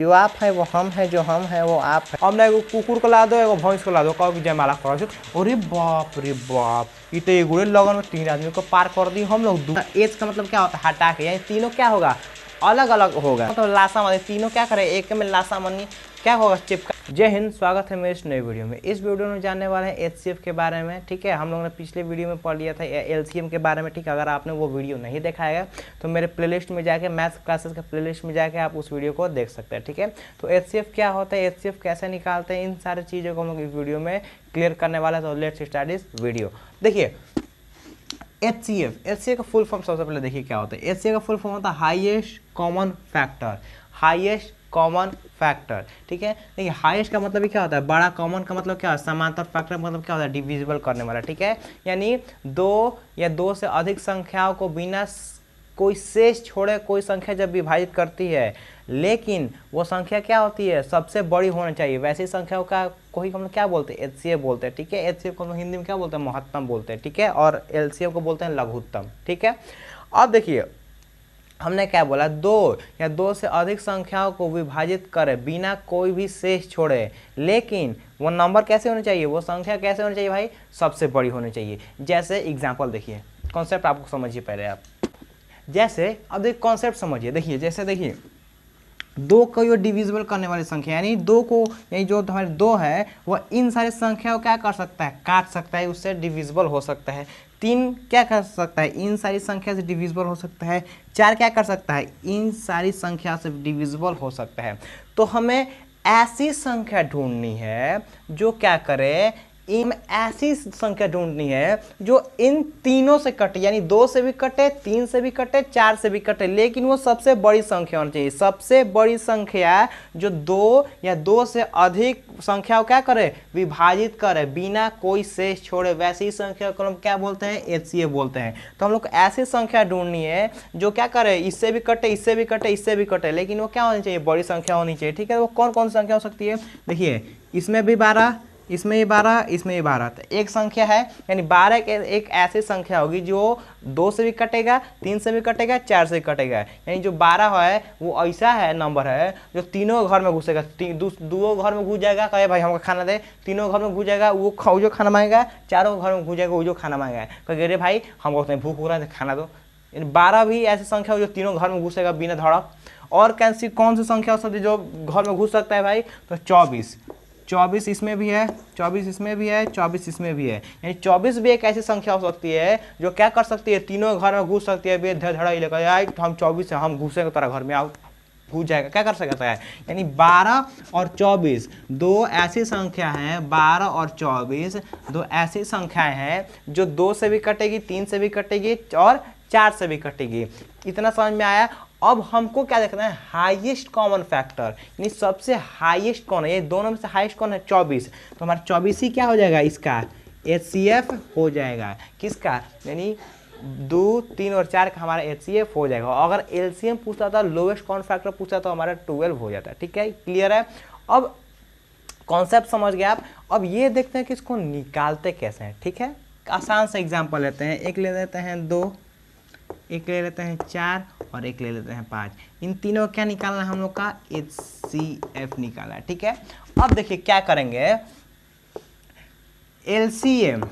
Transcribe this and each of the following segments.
जो आप है वो हम है, जो हम है वो आप है। अब ना एगो कुकुर को ला दो, एगो भैंस को ला दो, कहो कि जयमाला करो। अरे बाप रे बाप, ये तो एगो लगन में 3 आदमी को पार कर दी हम लोग। एज का मतलब क्या होता है? हटा के, यानी तीनों क्या होगा? अलग अलग होगा। मतलब लाशा मानी, तीनों क्या करे? एक में लाशा मानी क्या होगा? चिपका। जय हिंद, स्वागत है मेरे इस नई वीडियो में। इस वीडियो में जानने वाले हैं एचसीएफ के बारे में। ठीक है, हम लोगों ने पिछले वीडियो में पढ़ लिया था एलसीएम के बारे में। ठीक है, अगर आपने वो वीडियो नहीं देखा है तो मेरे प्लेलिस्ट में जाके, मैथ्स क्लासेस के प्लेलिस्ट में जाके आप उस वीडियो को देख सकते हैं। ठीक है, तो एचसीएफ क्या होता है, एचसीएफ कैसे निकालते हैं, इन सारी चीज़ों को हम लोग इस वीडियो में क्लियर करने वाले हैं। तो लेट्स स्टार्ट दिस वीडियो। देखिए एचसीएफ का फुल फॉर्म सबसे पहले देखिए क्या होता है। एचसीएफ का फुल फॉर्म होता है highest common factor. Highest common factor, ठीक है। देखिए हाईएस्ट का मतलब क्या होता है? बड़ा। कॉमन का मतलब क्या होता है? समांतर। फैक्टर का मतलब क्या होता है? डिविजिबल करने वाला। ठीक है, यानी दो या दो से अधिक संख्याओं को बिना कोई शेष छोड़े कोई संख्या जब विभाजित करती है, लेकिन वो संख्या क्या होती है? सबसे बड़ी होनी चाहिए। वैसी संख्याओं का कोई हम लोग क्या बोलते हैं? एचसीएफ बोलते हैं। ठीक है, एचसीएफ को हम हिंदी में क्या बोलते हैं? महत्तम बोलते हैं। ठीक है, और एलसीएम को बोलते हैं लघुत्तम। ठीक है, अब देखिए हमने क्या बोला? दो या दो से अधिक संख्याओं को विभाजित करे बिना कोई भी शेष छोड़े, लेकिन वो नंबर कैसे होने चाहिए? वो संख्या कैसे होनी चाहिए भाई? सबसे बड़ी होनी चाहिए। जैसे एग्जांपल देखिए, कॉन्सेप्ट आपको समझिए पहले आप। जैसे अब देखिए कॉन्सेप्ट समझिए। देखिए जैसे देखिए दो को जो डिविजिबल करने वाली संख्या, यानी दो को, यानी जो हमारे दो है वह इन सारी संख्याओं क्या कर सकता है? काट सकता है, उससे डिविजिबल हो सकता है। तीन क्या कर सकता है? इन सारी संख्या से डिविजिबल हो सकता है। चार क्या कर सकता है? इन सारी संख्या से डिविजिबल हो सकता है। तो हमें ऐसी संख्या ढूंढनी है जो क्या करे? इन ऐसी संख्या ढूंढनी है जो इन तीनों से कटे, यानी दो से भी कटे, तीन से भी कटे, चार से भी कटे, लेकिन वो सबसे बड़ी संख्या होनी चाहिए। सबसे बड़ी संख्या जो दो या दो से अधिक संख्याओं क्या करे? विभाजित करे बिना कोई शेष छोड़े, वैसी ही संख्या को हम क्या बोलते हैं? एचसीएफ बोलते हैं। तो हम लोग को ऐसी संख्या ढूंढनी है जो क्या करे? इससे भी कटे, इससे भी कटे, इससे भी कटे, लेकिन वो क्या होनी चाहिए? बड़ी संख्या होनी चाहिए। ठीक है, वो कौन कौन सी संख्या हो सकती है? देखिए इसमें भी 12, इसमें ये 12, इसमें ये 12। तो एक संख्या है, यानी 12 एक ऐसी संख्या होगी जो दो से भी कटेगा, तीन से भी कटेगा, चार से भी कटेगा। यानी जो 12 है वो ऐसा है नंबर है जो तीनों घर में घुसेगा। दो घर में घुस जाएगा, कहे भाई हमको खाना दे, तीनों घर में घुस जाएगा, वो जो खाना मांगेगा। चारों घर में घुस जाएगा, वो जो खाना मांगेगा। कहे अरे भाई हमको भूख हो रहा है खाना दो। 12 भी ऐसी संख्या हो जो तीनों घर में घुसेगा बिना धड़क। और कौन सी संख्या हो सकती है जो घर में घुस सकता है भाई? तो 24 इसमें भी है, 24 इसमें भी है, 24 इसमें भी है। यानी 24 भी एक ऐसी संख्या हो सकती है जो क्या कर सकती है? तीनों घर में घुस सकती है। धड़ा ही लेकर यार हम 24 है, हम घुसेंगे तेरा घर में, आओ, घुस जाएगा। क्या कर सकता है? यानी 12 और 24 दो ऐसी संख्या हैं, 12 और 24 दो ऐसी संख्याएं हैं जो दो से भी कटेगी, तीन से भी कटेगी और चार से भी कटेगी। इतना समझ में आया? अब हमको क्या देखना है? हाईएस्ट कॉमन फैक्टर, यानी सबसे हाईएस्ट कौन है? ये दोनों में से हाईएस्ट कौन है? 24। तो हमारा 24 ही क्या हो जाएगा? इसका एचसीएफ हो जाएगा। किसका? यानी 2, 3 और 4 का हमारा एचसीएफ हो जाएगा। अगर एलसीएम पूछता था, लोएस्ट कॉमन फैक्टर पूछता तो हमारा 12 हो जाता है। ठीक है, क्लियर है? अब कॉन्सेप्ट समझ गए आप। अब ये देखते हैं कि इसको निकालते कैसे हैं। ठीक है, आसान सा एग्जाम्पल लेते हैं। एक ले लेते हैं 2, एक ले लेते हैं 4 और एक ले लेते हैं 5। इन तीनों का क्या निकालना है हम लोग का? एचसीएफ निकालना है। ठीक है, अब देखिए क्या करेंगे। एलसीएम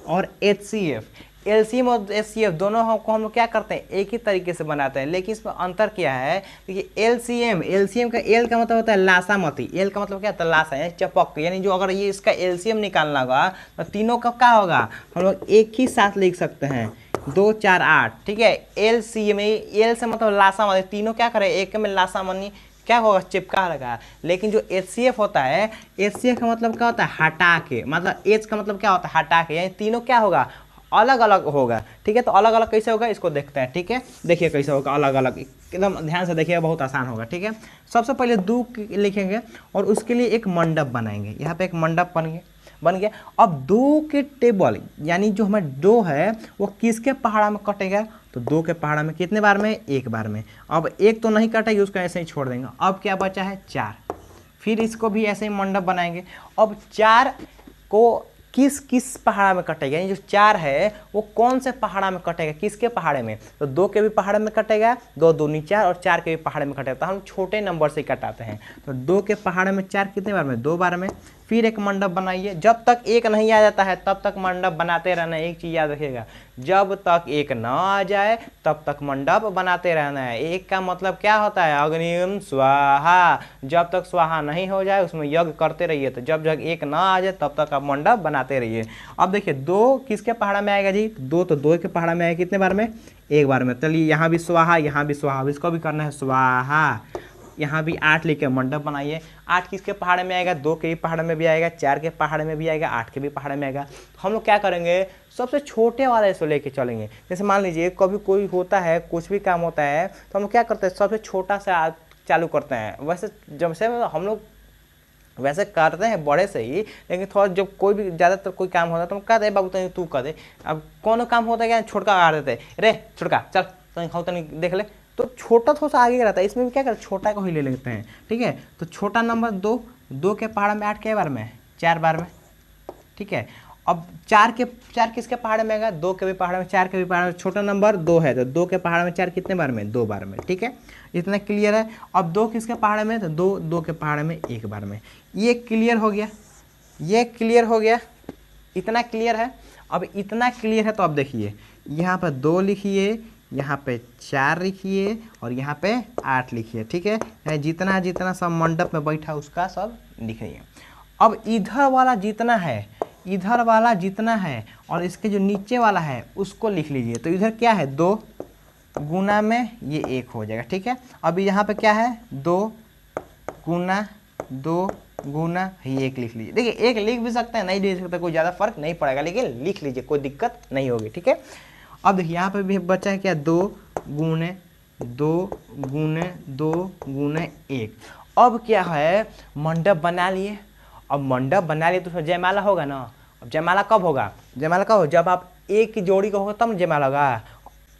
और एचसीएफ, एलसीएम और एचसीएफ दोनों को हम लोग क्या करते हैं? एक ही तरीके से बनाते हैं, लेकिन इसमें अंतर क्या है? देखिए एलसीएम का एल का मतलब होता है लासामती। एल का मतलब क्या होता है? लासा, यानी चपक। यानी जो अगर ये इसका एलसीएम निकालना होगा तो तीनों का क्या होगा? हम लोग एक ही साथ लिख सकते हैं, 2, 4, 8। ठीक है, एलसीएम, एल से मतलब लासा मानी, तीनों क्या करे? एक में लासा मानी क्या होगा? चिपका लगा। लेकिन जो एचसीएफ होता है, एचसीएफ का मतलब क्या होता है? हटा के। मतलब एच का मतलब क्या होता है? हटा के, यानी तीनों क्या होगा? अलग अलग होगा। ठीक है, तो अलग अलग कैसे होगा इसको देखते हैं। ठीक है, देखिए कैसे होगा अलग अलग, एकदम ध्यान से देखिएगा, बहुत आसान होगा। ठीक है, सबसे पहले 2 लिखेंगे और उसके लिए एक मंडप बनाएंगे। यहाँ पे एक मंडप बन गया। अब 2 के टेबल, यानी जो हमारे 2 है वो किसके पहाड़ा में कटेगा? तो 2 के पहाड़ा में कितने बार में? एक बार में। अब एक तो नहीं कटेगी, उसको ऐसे ही छोड़ देंगे। अब क्या बचा है? 4। फिर इसको भी ऐसे ही मंडप बनाएंगे। अब 4 को किस किस पहाड़ में कटेगा, यानी जो 4 है वो कौन से पहाड़ में कटेगा, किसके पहाड़ में, तो 2 के भी पहाड़ में कटेगा, 2 दूनी 4 और 4 के भी पहाड़ में कटेगा। तो हम छोटे नंबर से कटाते हैं। तो 2 के पहाड़ में 4 कितने बार में, 2 बार में। फिर एक मंडप बनाइए, जब तक 1 नहीं आ जाता है तब तक मंडप बनाते रहना है। एक चीज़ याद रखिएगा, जब तक 1 ना आ जाए तब तक मंडप बनाते रहना है। 1 का मतलब क्या होता है, अग्निम स्वाहा, जब तक स्वाहा नहीं हो जाए उसमें यज्ञ करते रहिए। तो जब जब 1 ना आ जाए तब तक आप मंडप बनाते रहिए। अब देखिए 2 किसके पहाड़ में आएगा जी, 2 तो 2 के पहाड़ में आएगा, कितने बार में, 1 बार में। चलिए यहाँ भी स्वाहा, यहाँ भी स्वाहा, इसको भी करना है स्वाहा। यहाँ भी 8 लिख के मंडप बनाइए। 8 किसके पहाड़ में आएगा, 2 के भी पहाड़ में भी आएगा, 4 के पहाड़ में भी आएगा, 8 के भी पहाड़ में आएगा। तो हम लोग क्या करेंगे, सबसे छोटे वाले से लेके चलेंगे। जैसे मान लीजिए कभी कोई होता है, कुछ भी काम होता है तो हम लोग क्या करते हैं, सबसे छोटा से चालू करते हैं। वैसे जब से हम लोग वैसे करते हैं बड़े से ही, लेकिन थोड़ा जब कोई भी ज़्यादातर कोई काम होता है तो हम कहते हैं बाबू तू कर दे। अब कौन काम होता है क्या, छोटका आ देते, रे छोटका चल तनी देख ले, तो छोटा थोड़ा सा आगे रहता है। इसमें भी क्या करते हैं, छोटा को ही ले लेते हैं। ठीक है, तो छोटा नंबर 2, 2 के पहाड़ में 8 के बार में, 4 बार में। ठीक है, अब 4 किसके पहाड़ में आएगा, 2 के भी पहाड़ में, 4 के भी पहाड़ में। छोटा नंबर 2 है तो 2 के पहाड़ में 4 कितने बार में, 2 बार में। ठीक है, इतना क्लियर है। अब 2 किसके पहाड़ में, तो 2 के पहाड़ में 1 बार में। ये क्लियर हो गया, ये क्लियर हो गया, इतना क्लियर है। अब इतना क्लियर है तो अब देखिए यहाँ पर 2 लिखिए, यहाँ पे 4 लिखिए और यहाँ पे 8 लिखिए। ठीक है, जितना जितना सब मंडप में बैठा उसका सब लिखिए। अब इधर वाला जितना है, इधर वाला जितना है और इसके जो नीचे वाला है उसको लिख लीजिए। तो इधर क्या है, 2 गुना में ये 1 हो जाएगा। ठीक है, अभी यहाँ पे क्या है, 2 गुना 2 गुना ये 1 लिख लीजिए। देखिए 1 लिख भी सकते हैं, नहीं लिख सकते, कोई ज़्यादा फर्क नहीं पड़ेगा, लेकिन लिख लीजिए, कोई दिक्कत नहीं होगी। ठीक है, अब देखिए यहाँ पे भी बचा है क्या, 2 गुने 2 गुने 2 गुने 1। अब क्या है, मंडप बना लिए। अब मंडप बना लिए तो उसमें जयमाला होगा ना। अब जयमाला कब होगा, जयमाला कब हो, जब आप एक की जोड़ी का होगा तब जयमाला होगा।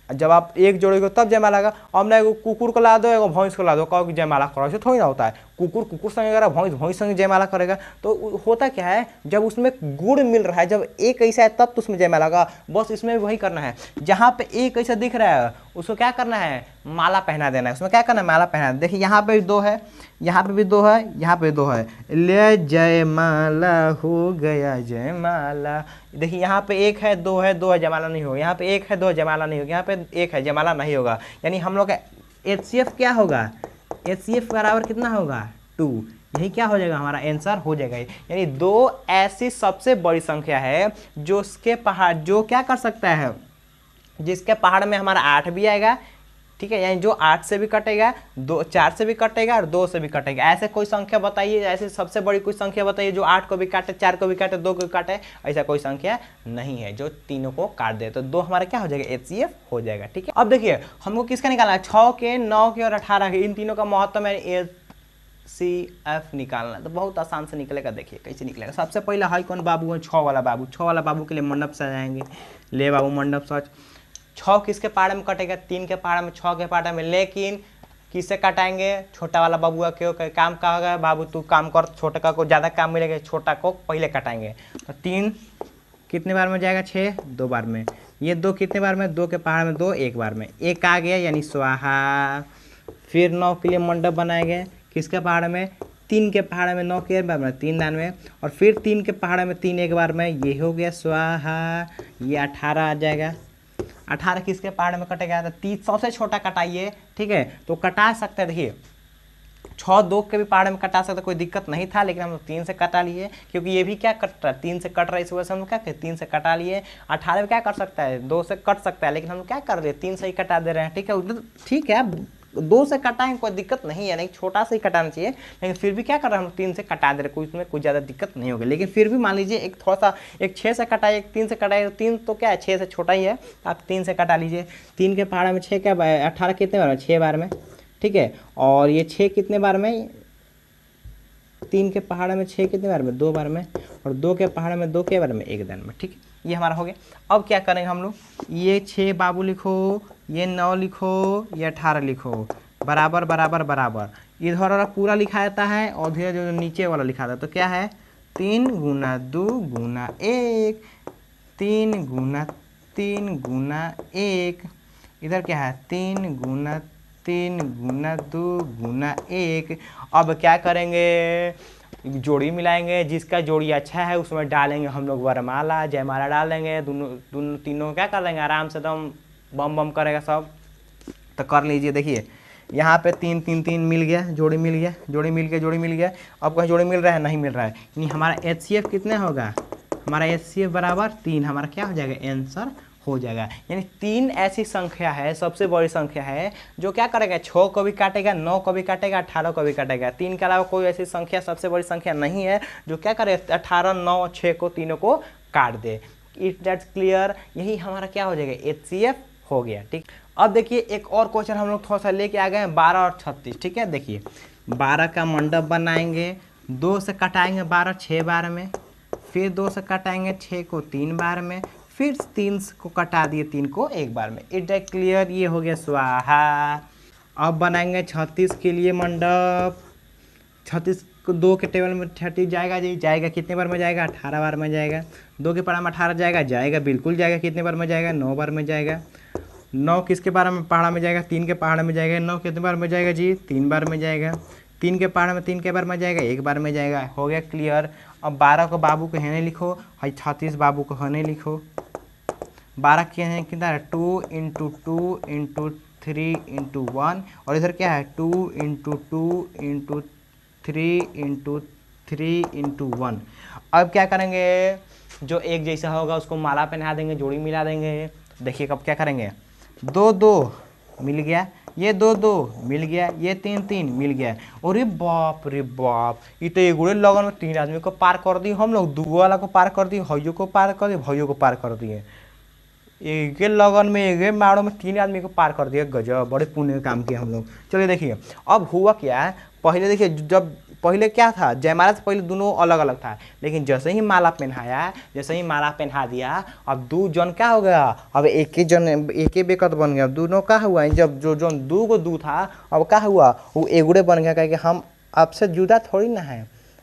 जब आप एक जोड़ी को तब जयमाला लगा। अब ना एगो कुकुर को ला दो, एगो भैंस को ला दो, कहो कि जयमाला करो, ऐसे थोड़ी ना होता है। कुकुर कुकुर संग अगर भैंस भैंस संग जयमाला करेगा तो होता क्या है, जब उसमें गुण मिल रहा है, जब एक ऐसा है तब तो उसमें जयमाला लगा। बस इसमें भी वही करना है, जहाँ पे एक ऐसा दिख रहा है उसको क्या करना है, माला पहना देना है। उसमें क्या करना है, माला पहना। देखिए यहाँ पे भी 2 है, यहाँ पे भी 2 है, यहाँ पे 2 है, ले जयमाला हो गया जयमाला। देखिए यहाँ पे 1 है 2 है, 2 है जयमाला नहीं होगा। यहाँ पे 1 है 2 है जयमाला नहीं होगा। यहाँ पे 1 है जयमाला नहीं होगा। यानी हम लोग का HCF क्या होगा, HCF बराबर कितना होगा, 2। यही क्या हो जाएगा, हमारा आंसर हो जाएगा। यानी 2 ऐसी सबसे बड़ी संख्या है जो उसके पहाड़, जो क्या कर सकता है, जिसके पहाड़ में हमारा 8 भी आएगा। ठीक है, यानी जो 8 से भी कटेगा, 4 से भी कटेगा और 2 से भी कटेगा। ऐसे कोई संख्या बताइए, ऐसे सबसे बड़ी कोई संख्या बताइए जो 8 को भी काटे, 4 को भी काटे, 2 को भी काटे। ऐसा कोई संख्या नहीं है जो तीनों को काट दे। तो 2 हमारा क्या हो जाएगा, HCF हो जाएगा। ठीक है, अब देखिए हमको किसका निकालना है, 6 के, 9 के और 18 के, इन तीनों का महत्तम है HCF निकालना। तो बहुत आसान से निकलेगा। देखिए कैसे निकलेगा। सबसे पहले हाई कौन बाबू है, 6 वाला बाबू। 6 वाला बाबू के लिए मंडप सजाएंगे। ले बाबू मंडप सज। 6 किसके पहाड़ में कटेगा, 3 के पहाड़ में, 6 के पहाड़ में। लेकिन किससे कटाएंगे, छोटा वाला बबुआ क्यों, काम का होगा बाबू तू काम कर, छोटा को ज़्यादा काम मिलेगा, छोटा को पहले कटाएंगे। तो 3 कितने बार में जाएगा, 6 2 बार में। ये 2 कितने बार में, 2 के पहाड़ में 2 1 बार में। 1 आ गया यानी स्वाहा। फिर 9 के लिए मंडप बनाएंगे, किसके पहाड़ में, 3 के पहाड़ में, 9 के बार में 3 दान में। और फिर 3 के पहाड़ में 3 1 बार में, ये हो गया स्वाहा। ये 18 आ जाएगा। 18 किसके पहाड़ में कटेगा, तो 30 सबसे छोटा कटाइए। ठीक है, तो कटा सकते हैं। देखिए 6 2 के भी पहाड़ में कटा सकते, कोई दिक्कत नहीं था, लेकिन हम लोग 3 से कटा लिए, क्योंकि ये भी क्या कट रहा है, 3 से कट रहा है, इस वजह से हम लोग क्या करें, 3 से कटा लिए। 18 में क्या कर सकता है, 2 से कट सकता है, लेकिन हम लोग क्या कर रहे हैं, 3 से ही कटा दे रहे हैं। ठीक है, उधर ठीक है 2 से कटाएंगे, कोई दिक्कत नहीं है, नहीं छोटा से ही कटाना चाहिए, लेकिन फिर भी क्या कर रहे हैं हम 3 से कटा दे रहे हैं, कोई इसमें कोई ज़्यादा दिक्कत नहीं होगी। लेकिन फिर भी मान लीजिए एक थोड़ा सा, एक 6 से कटाइए, एक 3 से कटाइए, तो 3 तो क्या है, 6 से छोटा ही है, आप 3 से कटा लीजिए। 3 के पहाड़ में 6 क्या, 18 कितने बार में, 6 बार में। ठीक है, और ये 6 कितने बार में, 3 के पहाड़ में 6 कितने बार में, 2 बार में। और 2 के पहाड़ में 2 के बार में, 1 दिन में। ठीक है, ये हमारा हो गया। अब क्या करेंगे हम लोग, ये 6 बाबू लिखो, ये 9 लिखो, ये 18 लिखो, बराबर बराबर बराबर। इधर वाला पूरा लिखा जाता है और धीरे जो नीचे वाला लिखा था, तो क्या है 3 गुना 2 गुना 1, 3 गुना 3 गुना 1, इधर क्या है 3 गुना 3 गुना 2 गुना 1। अब क्या करेंगे, जोड़ी मिलाएंगे, जिसका जोड़ी अच्छा है उसमें डालेंगे हम लोग वरमाला, जयमाला डाल देंगे, दोनों तीनों क्या कर लेंगे आराम से एकदम बम बम करेगा सब। तो कर लीजिए, देखिए यहाँ पे 3 3 3 मिल गया, जोड़ी मिल गया, जोड़ी मिल गया, जोड़ी मिल गया। अब कहीं जोड़ी मिल रहा है, नहीं मिल रहा है, यानी हमारा HCF कितने होगा, हमारा HCF बराबर 3, हमारा क्या हो जाएगा आंसर हो जाएगा। यानी 3 ऐसी संख्या है, सबसे बड़ी संख्या है जो क्या करेगा 6 को भी काटेगा, 9 को भी काटेगा, 18 को भी काटेगा। 3 के अलावा कोई ऐसी संख्या सबसे बड़ी संख्या नहीं है जो क्या करे 18, 9, 6 को तीनों को काट दे। इट दैट्स क्लियर, यही हमारा क्या हो जाएगा HCF हो गया। ठीक, अब देखिए एक और क्वेश्चन हम लोग थोड़ा सा लेके आ गए हैं 12 और 36। ठीक है, देखिए 12 का मंडप बनाएंगे, 2 से कटाएंगे 12 6 बार में, फिर 2 से कटाएंगे 6 को 3 बार में, फिर 3 को कटा दिए 3 को 1 बार में। इट इज क्लियर, ये हो गया स्वाहा। अब बनाएंगे 36 के लिए मंडप। 36 को 2 के टेबल में 30 जाएगा जी, जाएगा कितने बार में जाएगा 18 बार में जाएगा। 2 के पहाड़ में 18 जाएगा, जाएगा बिल्कुल जाएगा, कितने बार में जाएगा 9 बार में जाएगा। 9 किसके पहाड़ा में जाएगा 3 के पहाड़ में जाएगा। 9 कितने बार में जाएगा जी 3 बार में जाएगा। 3 के पहाड़ में 3 के बार में जाएगा, 1 बार में जाएगा। हो गया क्लियर। अब 12 को बाबू को हने लिखो, 36 बाबू को हने लिखो। 12 के हैं कितना है 2 × 2 × 3 × 1, और इधर क्या है 2 × 2 × 3 × 3 × 1। अब क्या करेंगे, जो एक जैसा होगा उसको माला पहना देंगे, जोड़ी मिला देंगे। देखिए कब क्या करेंगे, 2 2 मिल गया, ये 2 2 मिल गया, ये 3 3 मिल गया। अरे बाप रे बाप, ये तो एक गुड़े लगन में 3 आदमी को पार कर दिए हम लोग, 2 वाला को पार कर दिए, भाइयों को पार कर दिए, भाइयों को पार कर दिए। एक लगन में एक माड़ों में 3 आदमी को पार कर दिया। गजब, बड़े पुण्य काम किए हम लोग। चलिए देखिए अब हुआ क्या है, पहले देखिए जब पहले क्या था, जयमाला से पहले दोनों अलग अलग था, लेकिन जैसे ही माला पहनाया, जैसे ही माला पहना दिया, अब 2 जन क्या हो गया, अब एक ही जन एक ही बेकत बन गया। दोनों क्या हुआ, जब जो जन 2 को 2 था, अब क्या हुआ वो एगुड़े बन गया। कहे हम आपसे जुदा थोड़ी ना है,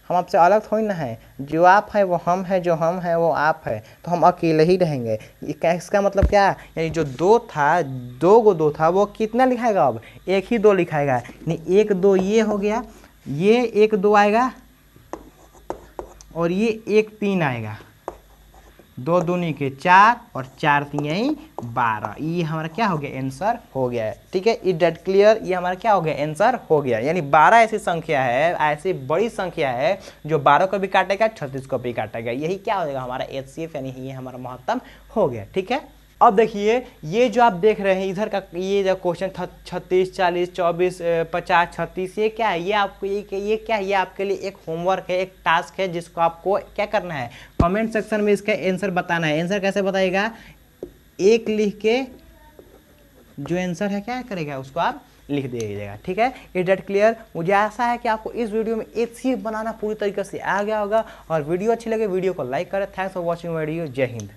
हम आपसे अलग थोड़ी ना है, जो आप है वो हम है, जो हम है वो आप है, तो हम अकेले ही रहेंगे। इसका मतलब क्या, यानी जो 2 था, 2 को 2 था, वो कितना लिखाएगा, अब 1 ही 2 लिखाएगा। यानी 1 2 ये हो गया, ये 1 2 आएगा, और ये 1 3 आएगा। 2 दूनी के 4 और 4 3 12। ये हमारा क्या हो गया आंसर हो गया है। ठीक है, इट दैट क्लियर, ये हमारा क्या हो गया आंसर हो गया। यानी 12 ऐसी संख्या है, ऐसी बड़ी संख्या है जो 12 को भी काटेगा, 36 को भी काटेगा। यही क्या हो जाएगा हमारा HCF, यानी ये हमारा महत्तम हो गया। ठीक है, अब देखिए ये जो आप देख रहे हैं इधर का, ये जो क्वेश्चन 36 40 24 50 36, ये क्या है, ये आपको ये क्या है, ये आपके लिए एक होमवर्क है, एक टास्क है, जिसको आपको क्या करना है, कमेंट सेक्शन में इसका आंसर बताना है। आंसर कैसे बताइएगा, एक लिख के जो आंसर है क्या करेगा उसको आप लिख दीजिएगा। ठीक है, इट दैट क्लियर। मुझे आशा है कि आपको इस वीडियो में HCF बनाना पूरी तरीके से आ गया होगा, और वीडियो अच्छी लगे वीडियो को लाइक करें। Thanks for watching video. जय हिंद।